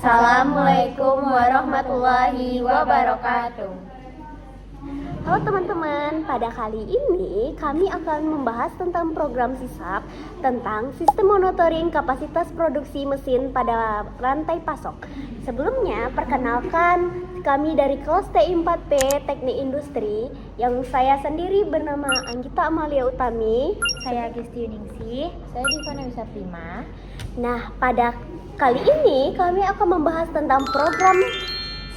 Assalamualaikum warahmatullahi wabarakatuh. Halo teman-teman, pada kali ini kami akan membahas tentang program SISAP tentang sistem monitoring kapasitas produksi mesin pada rantai pasok. Sebelumnya, perkenalkan kami dari kelas TI4P Teknik Industri yang saya sendiri bernama Anggita Amalia Utami. Saya Gisti Yuningsih. Saya Divana Wisaprima. Nah, pada kali ini kami akan membahas tentang program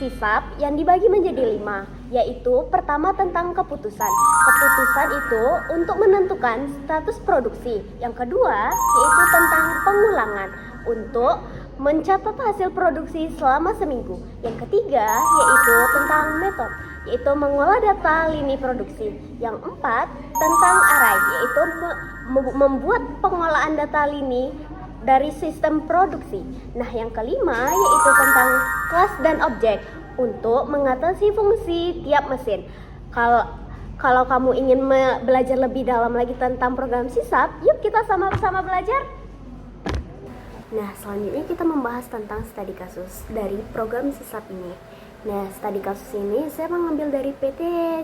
SISAP yang dibagi menjadi 5, yaitu pertama tentang keputusan. Keputusan itu untuk menentukan status produksi. Yang kedua yaitu tentang pengulangan untuk mencatat hasil produksi selama seminggu. Yang ketiga yaitu tentang metode, yaitu mengolah data lini produksi. Yang empat tentang array, yaitu membuat pengolahan data lini dari sistem produksi. Nah, yang kelima yaitu tentang kelas dan objek untuk mengatasi fungsi tiap mesin. Kalau kamu ingin belajar lebih dalam lagi tentang program SISAP, yuk kita sama-sama belajar. Nah, selanjutnya kita membahas tentang studi kasus dari program SISAP ini. Nah, studi kasus ini saya mengambil dari PT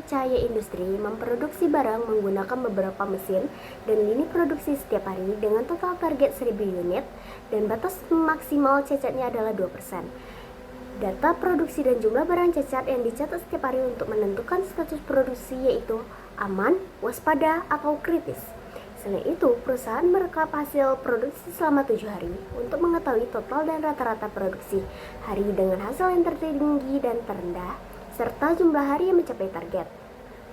Cahaya Industri memproduksi barang menggunakan beberapa mesin dan lini produksi setiap hari dengan total target 1000 unit dan batas maksimal cacatnya adalah 2%. Data produksi dan jumlah barang cacat yang dicatat setiap hari untuk menentukan status produksi yaitu aman, waspada, atau kritis. Selain itu, perusahaan merekap hasil produksi selama 7 hari untuk mengetahui total dan rata-rata produksi hari dengan hasil yang tertinggi dan terendah, serta jumlah hari yang mencapai target.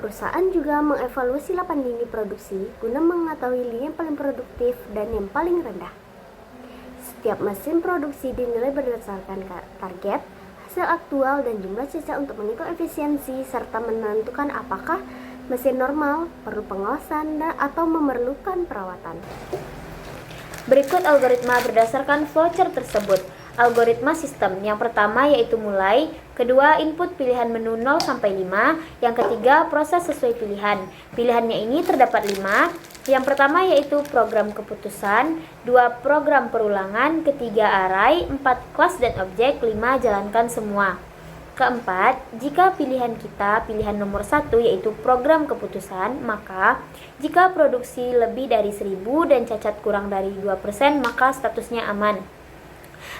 Perusahaan juga mengevaluasi 8 lini produksi guna mengetahui lini yang paling produktif dan yang paling rendah. Setiap mesin produksi dinilai berdasarkan target, hasil aktual, dan jumlah cacat untuk menghitung efisiensi serta menentukan apakah mesin normal, perlu pengawasan, atau memerlukan perawatan. Berikut algoritma berdasarkan flowchart tersebut. Algoritma sistem yang pertama yaitu mulai, kedua input pilihan menu 0 sampai 5, yang ketiga proses sesuai pilihan. Pilihannya ini terdapat 5. Yang pertama yaitu program keputusan, 2 program perulangan, ketiga array, 4 kelas dan objek, 5 jalankan semua. Keempat, jika pilihan kita pilihan nomor 1 yaitu program keputusan, maka jika produksi lebih dari 1000 dan cacat kurang dari 2%, maka statusnya aman.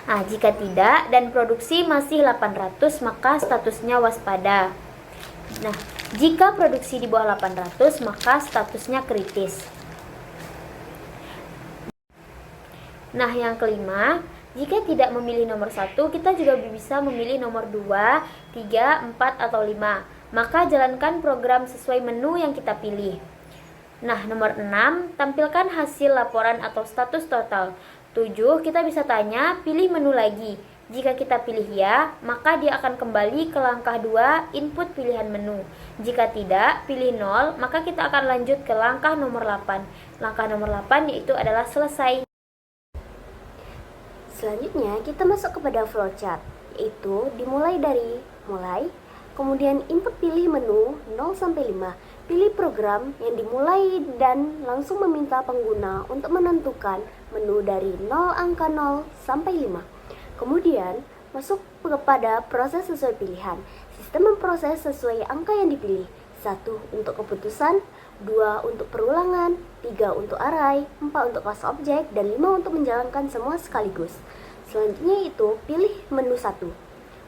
Nah, jika tidak dan produksi masih 800, maka statusnya waspada. Nah, jika produksi di bawah 800, maka statusnya kritis. Nah, yang kelima, jika tidak memilih nomor 1, kita juga bisa memilih nomor 2, 3, 4, atau 5. Maka jalankan program sesuai menu yang kita pilih. Nah, nomor 6, tampilkan hasil laporan atau status total. 7, kita bisa tanya, pilih menu lagi. Jika kita pilih ya, maka dia akan kembali ke langkah 2, input pilihan menu. Jika tidak, pilih 0, maka kita akan lanjut ke langkah nomor 8. Langkah nomor 8 yaitu adalah selesai. Selanjutnya kita masuk kepada flowchart, yaitu dimulai dari mulai, kemudian input pilih menu 0 sampai 5, pilih program yang dimulai dan langsung meminta pengguna untuk menentukan menu dari 0 angka 0 sampai 5. Kemudian masuk kepada proses sesuai pilihan. Sistem memproses sesuai angka yang dipilih. 1 untuk keputusan, 2 untuk perulangan, 3 untuk array, 4 untuk kelas objek, dan 5 untuk menjalankan semua sekaligus. Selanjutnya itu pilih menu 1.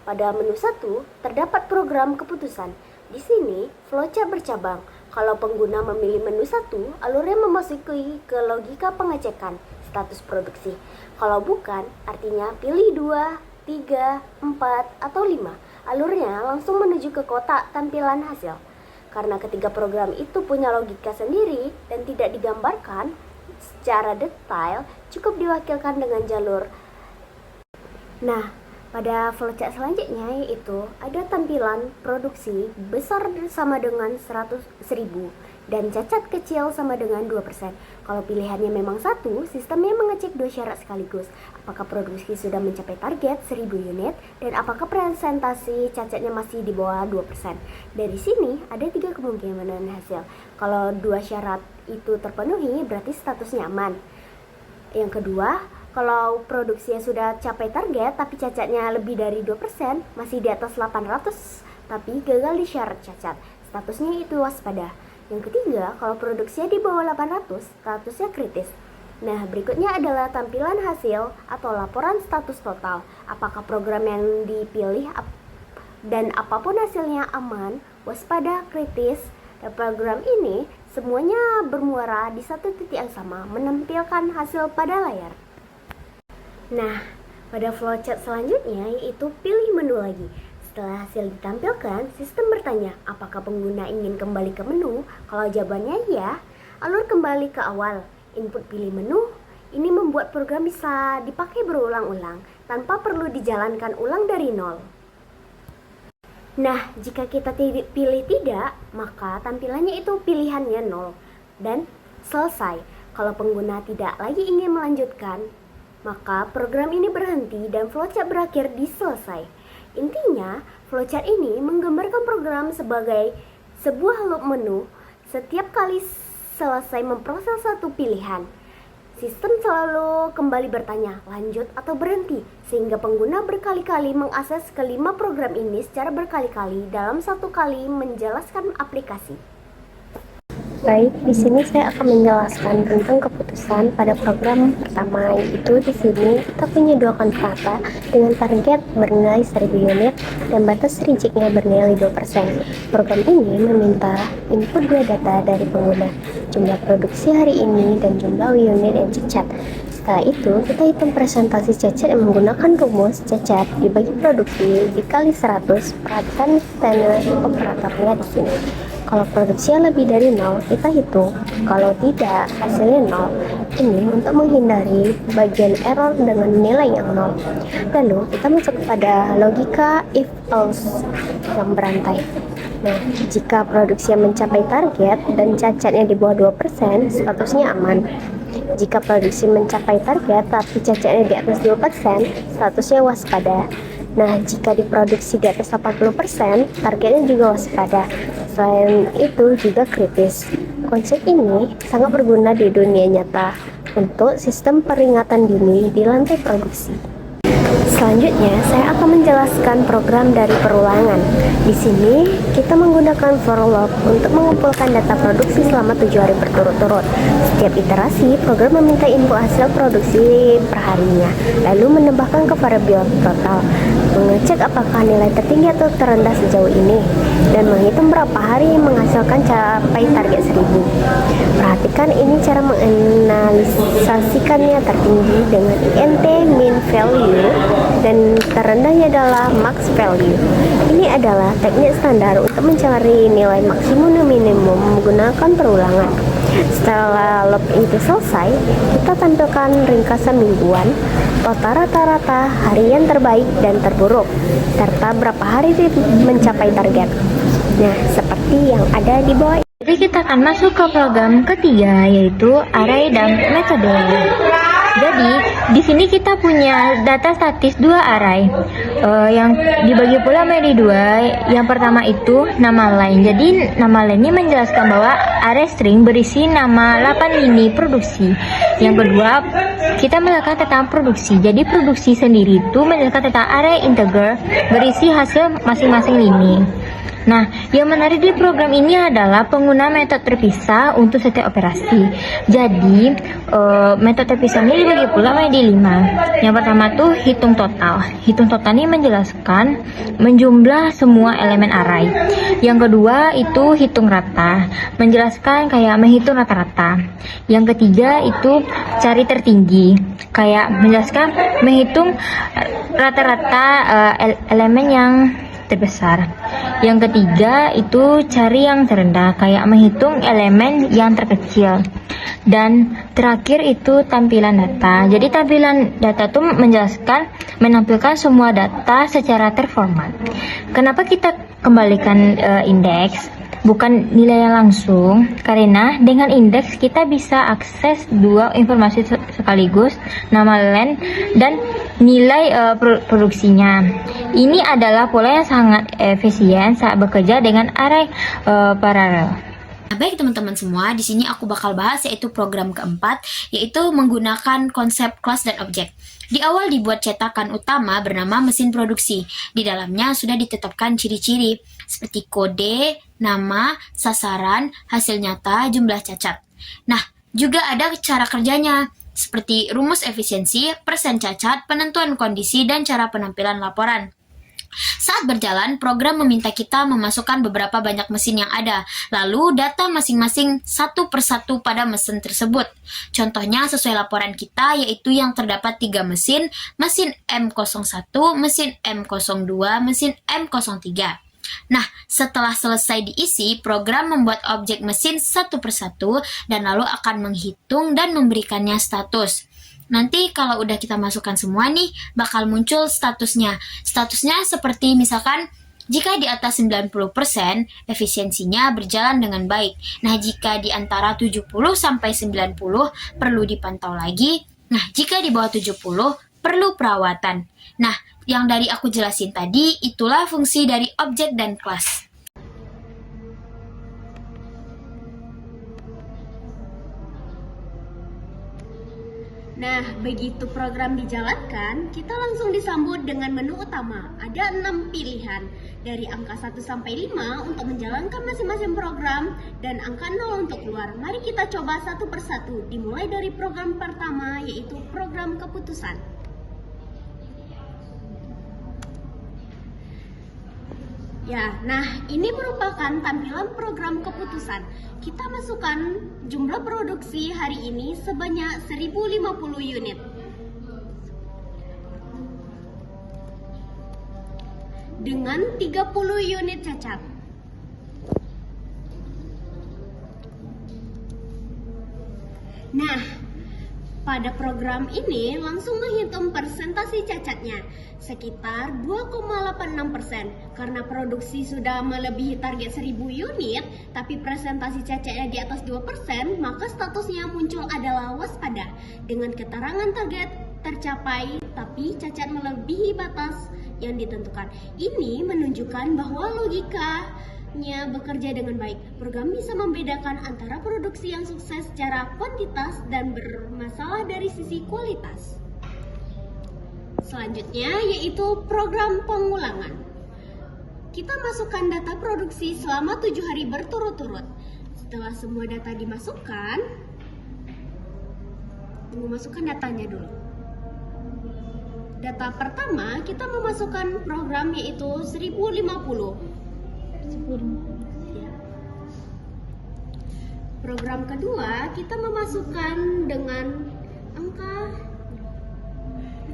Pada menu 1 terdapat program keputusan. Di sini flowchart bercabang. Kalau pengguna memilih menu 1, alurnya memasuki ke logika pengecekan status produksi. Kalau bukan, artinya pilih 2, 3, 4, atau 5. Alurnya langsung menuju ke kotak tampilan hasil. Karena ketiga program itu punya logika sendiri dan tidak digambarkan secara detail, cukup diwakilkan dengan jalur. Nah, pada flowchart selanjutnya yaitu ada tampilan produksi besar sama dengan 1000 dan cacat kecil sama dengan 2%. Kalau pilihannya memang 1, sistemnya mengecek 2 syarat sekaligus. Apakah produksi sudah mencapai target 1000 unit dan apakah presentasi cacatnya masih di bawah 2%. Dari sini ada 3 kemungkinan hasil. Kalau 2 syarat itu terpenuhi berarti statusnya aman. Yang kedua, Kalau produksinya sudah capai target tapi cacatnya lebih dari 2%, masih di atas 800 tapi gagal di syarat cacat, statusnya itu waspada. Yang ketiga, kalau produksinya di bawah 800, statusnya kritis. Nah, berikutnya adalah tampilan hasil atau laporan status total. Apakah program yang dipilih dan apapun hasilnya aman, waspada, kritis. Dan program ini semuanya bermuara di satu titik yang sama, menampilkan hasil pada layar. Nah, pada flowchart selanjutnya yaitu pilih menu lagi. Setelah hasil ditampilkan, sistem bertanya apakah pengguna ingin kembali ke menu. Kalau jawabannya ya, alur kembali ke awal. Input pilih menu. Ini membuat program bisa dipakai berulang-ulang tanpa perlu dijalankan ulang dari nol. Nah, jika kita pilih tidak, maka tampilannya itu pilihannya nol dan selesai. Kalau pengguna tidak lagi ingin melanjutkan, maka program ini berhenti dan flowchart berakhir di selesai. Intinya, flowchart ini menggambarkan program sebagai sebuah loop menu. Setiap kali selesai memproses satu pilihan, sistem selalu kembali bertanya, lanjut atau berhenti, sehingga pengguna berkali-kali mengakses kelima program ini secara berkali-kali dalam satu kali menjelaskan aplikasi. Baik, di sini saya akan menjelaskan tentang keputusan pada program pertama, yaitu di sini kita punya dua kontrakta dengan target bernilai 1000 unit dan batas rejectnya bernilai 2%. Program ini meminta input dua data dari pengguna, jumlah produksi hari ini dan jumlah unit yang cacat. Setelah itu, kita hitung presentasi cacat yang menggunakan rumus cacat dibagi produksi dikali 100. Perhatikan standar operatornya di sini. Kalau produksinya lebih dari 0, kita hitung. Kalau tidak, hasilnya 0. Ini untuk menghindari bagian error dengan nilai yang 0. Lalu, kita masuk kepada logika if-else yang berantai. Nah, jika produksinya mencapai target dan cacatnya di bawah 2%, statusnya aman. Jika produksi mencapai target tapi cacatnya di atas 2%, statusnya waspada. Nah, jika diproduksi di atas 80%, targetnya juga waspada. Selain itu juga kritis. Konsep ini sangat berguna di dunia nyata untuk sistem peringatan dini di lantai produksi. Selanjutnya, saya akan menjelaskan program dari perulangan. Di sini, kita menggunakan for loop untuk mengumpulkan data produksi selama 7 hari berturut-turut. Setiap iterasi, program meminta input hasil produksi perharinya, lalu menambahkan ke variabel total, mengecek apakah nilai tertinggi atau terendah sejauh ini, dan menghitung berapa hari menghasilkan capai target 1000. Perhatikan ini cara menganalisasikannya tertinggi dengan int min value dan terendahnya adalah max value. Ini adalah teknik standar untuk mencari nilai maksimum dan minimum menggunakan perulangan. Setelah loop itu selesai, kita tampilkan ringkasan mingguan, total rata-rata, harian terbaik dan terburuk, serta berapa hari mencapai target. Nah, seperti yang ada di bawah. Jadi kita akan masuk ke program ketiga, yaitu array dan metode. Jadi di sini kita punya data statis dua array yang dibagi pula menjadi dua. Yang pertama itu nama line. Jadi nama line ini menjelaskan bahwa array string berisi nama 8 lini produksi. Yang kedua, kita menjelaskan tentang produksi. Jadi produksi sendiri itu menjelaskan tentang array integer berisi hasil masing-masing lini. Nah, yang menarik di program ini adalah pengguna metode terpisah untuk setiap operasi. Jadi, metode terpisah ini dibagi pula menjadi 5. Yang pertama tuh hitung total. Hitung total ini menjelaskan menjumlah semua elemen array. Yang kedua itu hitung rata, menjelaskan kayak menghitung rata-rata. Yang ketiga itu cari tertinggi, kayak menjelaskan menghitung rata-rata elemen yang terbesar. Yang ketiga itu cari yang terendah, kayak menghitung elemen yang terkecil. Dan terakhir itu tampilan data. Jadi tampilan data itu menjelaskan menampilkan semua data secara terformat. Kenapa kita kembalikan indeks bukan nilai langsung? Karena dengan indeks kita bisa akses dua informasi sekaligus, nama len dan nilai produksinya. Ini adalah pola yang sangat efisien saat bekerja dengan array paralel. Nah, baik teman-teman semua, di sini aku bakal bahas yaitu program keempat, yaitu menggunakan konsep kelas dan objek. Di awal dibuat cetakan utama bernama mesin produksi. Di dalamnya sudah ditetapkan ciri-ciri seperti kode, nama, sasaran, hasil nyata, jumlah cacat. Nah, juga ada cara kerjanya seperti rumus efisiensi, persen cacat, penentuan kondisi, dan cara penampilan laporan. Saat berjalan, program meminta kita memasukkan beberapa banyak mesin yang ada, lalu data masing-masing satu persatu pada mesin tersebut. Contohnya sesuai laporan kita, yaitu yang terdapat 3 mesin, mesin M01, mesin M02, mesin M03. Nah, setelah selesai diisi, program membuat objek mesin satu persatu dan lalu akan menghitung dan memberikannya status. Nanti kalau udah kita masukkan semua nih, bakal muncul statusnya. Statusnya seperti misalkan, jika di atas 90%, efisiensinya berjalan dengan baik. Nah, jika di antara 70 sampai 90, perlu dipantau lagi. Nah, jika di bawah 70, perlu perawatan. Nah, yang dari aku jelasin tadi, itulah fungsi dari objek dan kelas. Nah, begitu program dijalankan, kita langsung disambut dengan menu utama. Ada 6 pilihan, dari angka 1 sampai 5 untuk menjalankan masing-masing program, dan angka 0 untuk keluar. Mari kita coba satu persatu, dimulai dari program pertama, yaitu program keputusan. Ya, nah ini merupakan tampilan program keputusan. Kita masukkan jumlah produksi hari ini sebanyak 1050 unit. Dengan 30 unit cacat. Nah, pada program ini langsung menghitung persentase cacatnya sekitar 2,86%. Karena produksi sudah melebihi target 1000 unit, tapi presentasi cacatnya di atas 2%, maka statusnya muncul adalah waspada dengan keterangan target tercapai, tapi cacat melebihi batas yang ditentukan. Ini menunjukkan bahwa logikanya bekerja dengan baik. Program bisa membedakan antara produksi yang sukses secara kuantitas dan bermasalah dari sisi kualitas. Selanjutnya yaitu program pengulangan. Kita masukkan data produksi selama 7 hari berturut-turut. Setelah semua data dimasukkan, memasukkan datanya dulu. Data pertama kita memasukkan program yaitu 1050. Ya. Program kedua kita memasukkan dengan angka,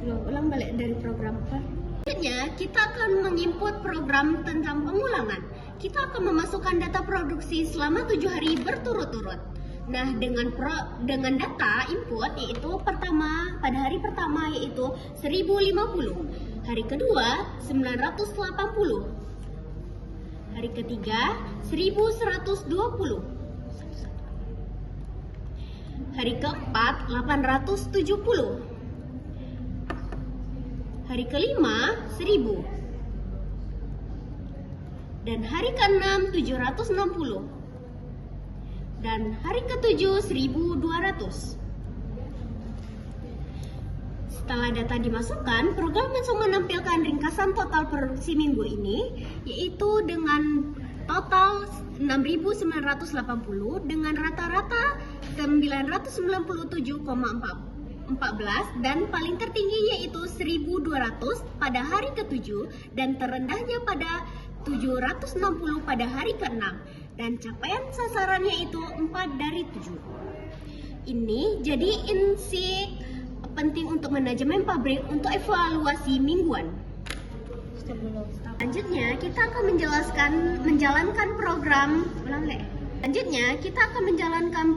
ulang balik dari program apa? Selanjutnya kita akan menginput program tentang pengulangan. Kita akan memasukkan data produksi selama 7 hari berturut-turut. Nah, dengan data input yaitu pada hari pertama yaitu 1050, hari kedua 980, hari ketiga 1120, hari keempat 870, hari kelima 1000, dan hari keenam 760, dan hari ketujuh 1200. Setelah data dimasukkan, program langsung menampilkan ringkasan total produksi minggu ini, yaitu dengan total 6.980 dengan rata-rata 997,14 dan paling tertinggi yaitu 1.200 pada hari ke-7 dan terendahnya pada 760 pada hari ke-6 dan capaian sasarannya itu 4 dari 7. Ini jadi insik penting untuk manajemen pabrik untuk evaluasi mingguan. Selanjutnya kita akan menjalankan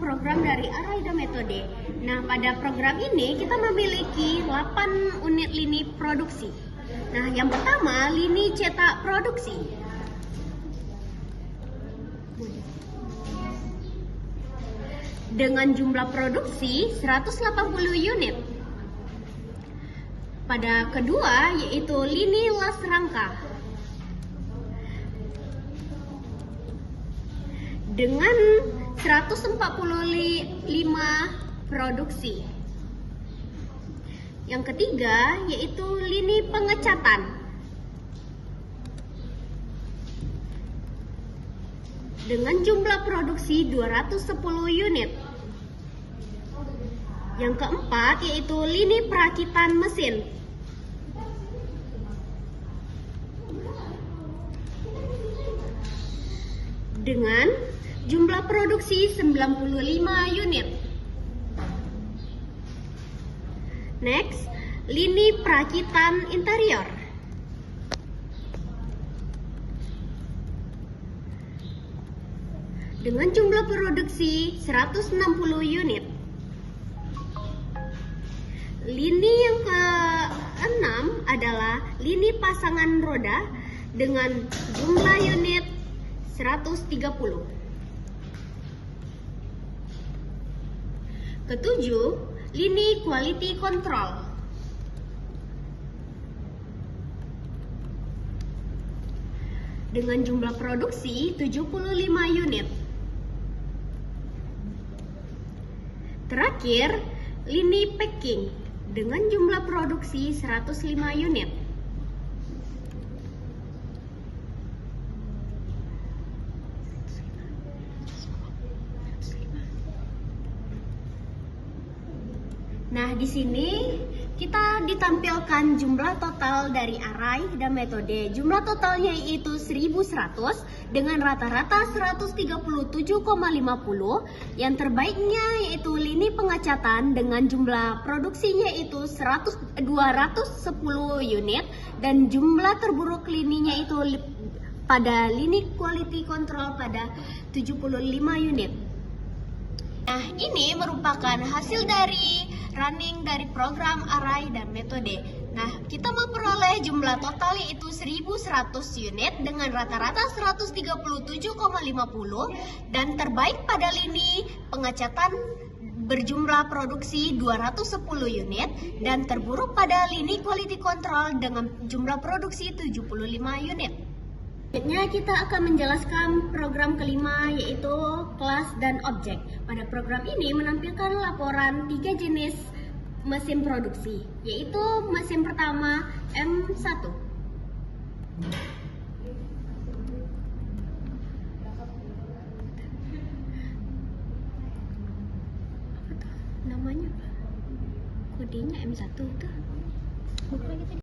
program dari array dan metode. Nah, pada program ini kita memiliki 8 unit lini produksi. Nah, yang pertama lini cetak produksi. Dengan jumlah produksi 180 unit. Pada kedua yaitu lini las rangka dengan 145 produksi. Yang ketiga yaitu lini pengecatan dengan jumlah produksi 210 unit. Yang keempat yaitu lini perakitan mesin dengan jumlah produksi 95 unit. Next, lini perakitan interior dengan jumlah produksi 160 unit. Lini yang ke-6 adalah lini pasangan roda dengan jumlah unit 130. Ketujuh, lini quality control dengan jumlah produksi 75 unit. Terakhir, lini packing dengan jumlah produksi 105 unit. Nah, di sini kita ditampilkan jumlah total dari array dan metode. Jumlah totalnya yaitu 1100 dengan rata-rata 137,50. Yang terbaiknya yaitu lini pengecatan dengan jumlah produksinya yaitu 210 unit dan jumlah terburuk lininya itu pada lini quality control pada 75 unit. Nah, ini merupakan hasil dari running dari program array dan metode. Nah, kita memperoleh jumlah total yaitu 1100 unit dengan rata-rata 137,50 dan terbaik pada lini pengecatan berjumlah produksi 210 unit dan terburuk pada lini quality control dengan jumlah produksi 75 unit. Selanjutnya kita akan menjelaskan program kelima yaitu kelas dan objek. Pada program ini menampilkan laporan 3 jenis mesin produksi, yaitu mesin pertama M1. Apa tuh namanya? Kodenya M1 tuh. Bukan gitu.